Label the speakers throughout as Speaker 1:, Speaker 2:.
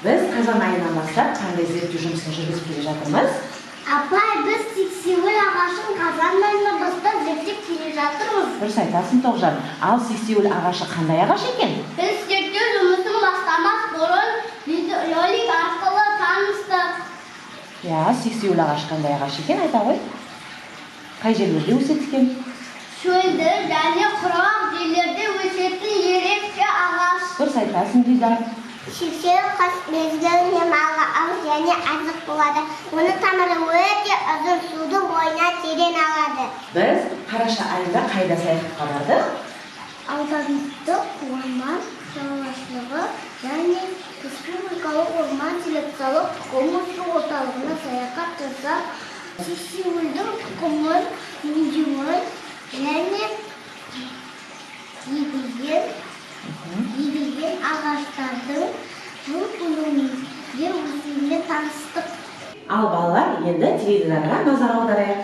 Speaker 1: Biz қазан айынан бастап қандай зерттеу жұмысын жүргізіп келе жатырмыз?
Speaker 2: Апай, біз сексеуіл ағашын қазан айынан бастап зерттеп келе жатырмыз.
Speaker 1: Дұрыс айтасың, Тоғжан. Ал сексеуіл ағашы қандай ағаш екен?
Speaker 2: Біз зерттеу жұмысын бастамас бұрын видеоролик арқылы таныстық.
Speaker 1: Сексеуіл ағаш қандай ағаш екен, айта ғой. Қай жерлерде өсетін?
Speaker 2: Шөлді және құрғақ жерлерде өсетін ерекше ағаш.
Speaker 1: Дұрыс айтасың, Дидар.
Speaker 2: Сексеуіл қыс мезгілінде малға ақ және азық болады. Оны тамыры өте ұзын судың бойына терең алады.
Speaker 1: Біз қараша айында қайда саяхатқа бардық?
Speaker 2: Аудандық орман шаруашылығы және республикалық орман селекциялық тұқымы орталығына саяхат жасап, сексеуілдің тұқымын, өңдеуін және егілген ағаштардың жыл өнімінде өсуімен таныстық.
Speaker 1: Ал балалар, енді теледидарға назар аударайық.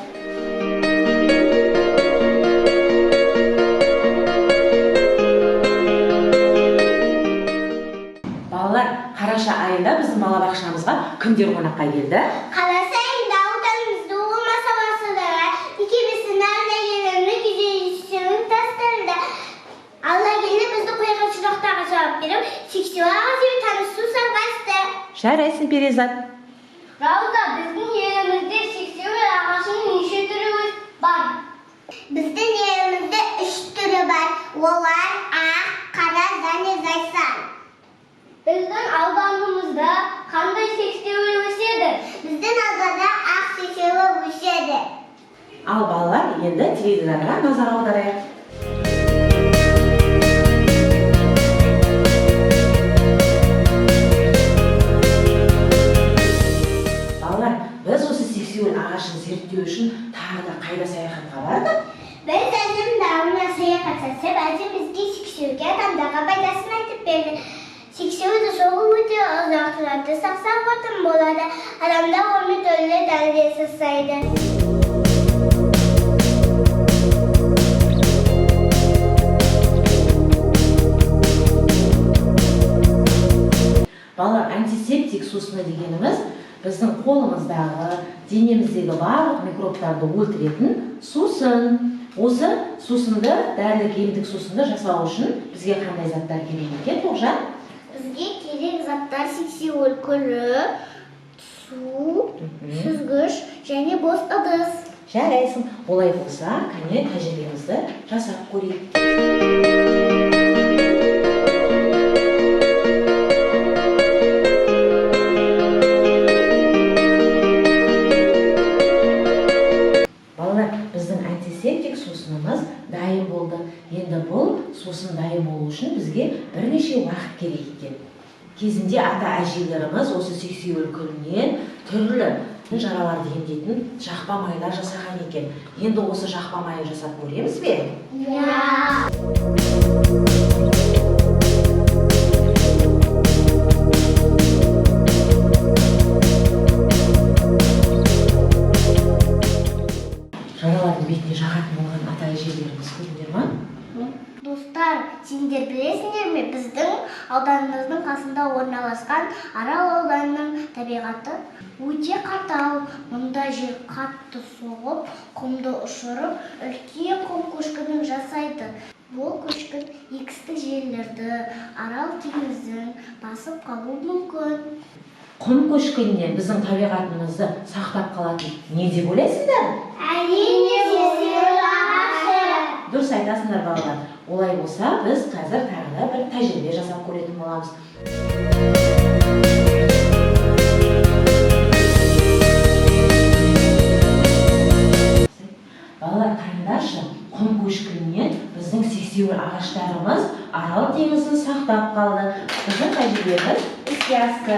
Speaker 1: Балалар, қараша айында біздің балабақшамызға кімдер қонаққа келді?
Speaker 2: Қаласайын даутанымызды олма саласыдағы мекемесінің әйелімі күзетшінің тастарында. Алла келді бізді қойған сұрақтарға жауап беріп, сексеуіл ағашымен танысу сабасты.
Speaker 1: Жарайсың, Перизат.
Speaker 2: Рауза, біздің елімізде сексеуіл ағашының неше түрі бар? Біздің елімізде 3 түрі бар. Олар ақ, қара және зайсан. Біздің ауданымызда қандай сексеуіл өседі? Біздің ауданда ақ сексеуіл өседі.
Speaker 1: Ал балалар, енді теледидарға назар аударайық. Біз осы сексеуіл ағашын зерттеу үшін тағы да қайда саяхатқа бардық?
Speaker 2: Біз әжем дауына саяхат жасап, әжем бізге сексеуілге адамдарға пайдасын айтып берді. Сексеуілді соғы өте ұзақ тұрады, сақсақ қатын болады. Адамда оны түрлі дәрі жасайды.
Speaker 1: Балалар, антисептик сусыны дегеніміз біздің қолымыздағы, денеміздегі барлық микробтарды өлтіретін сусын. Осы сусынды, дәрілік емдік сусынды жасау үшін бізге қандай заттар керек екен, Тоғжан?
Speaker 2: Бізге керек заттар сексеуіл күлі, су, сүзгіш және бос ыдыс.
Speaker 1: Жарайсың. Олай болса, кәне тәжірибемізді жасап көрейік. Дайын болды. Енді бұл сусын дайын болу үшін бізге бірнеше уақыт керек екен. Кезінде ата-әжелеріміз осы сексеуіл күлінен түрлі жараларды емдейтін жақпа майлар жасаған екен. Енді осы жақпа майын жасап көреміз бе? Жаралардың бетіне жағатын болған ата-әжелеріміз көрдіңдер ма?
Speaker 2: Достар, сендер білесіңдер ме, біздің ауданымыздың қасында орналасқан Арал ауданының табиғаты өте қатал. Мұнда жер қатты соғып, құмды ұшырып, үлкен құм көшкінін жасайды. Бұл көшкін егістік жерлерді, Арал теңізін басып қалуы мүмкін.
Speaker 1: Құм көшкінінен біздің табиғатымызды сақтап қалатын не деп ойлайсыңдар?
Speaker 2: Әрине, сексеуіл ағашы.
Speaker 1: Дұрыс айтасыңдар, балалар. Олай болса, біз қазір тағы да бір тәжірибе жасап көретін боламыз. Балалар, қараңдаршы, құм көшкінінен біздің сексеуіл ағаштарымыз Арал теңізін сақтап қалды. Біздің тәжірибеміз іске асты.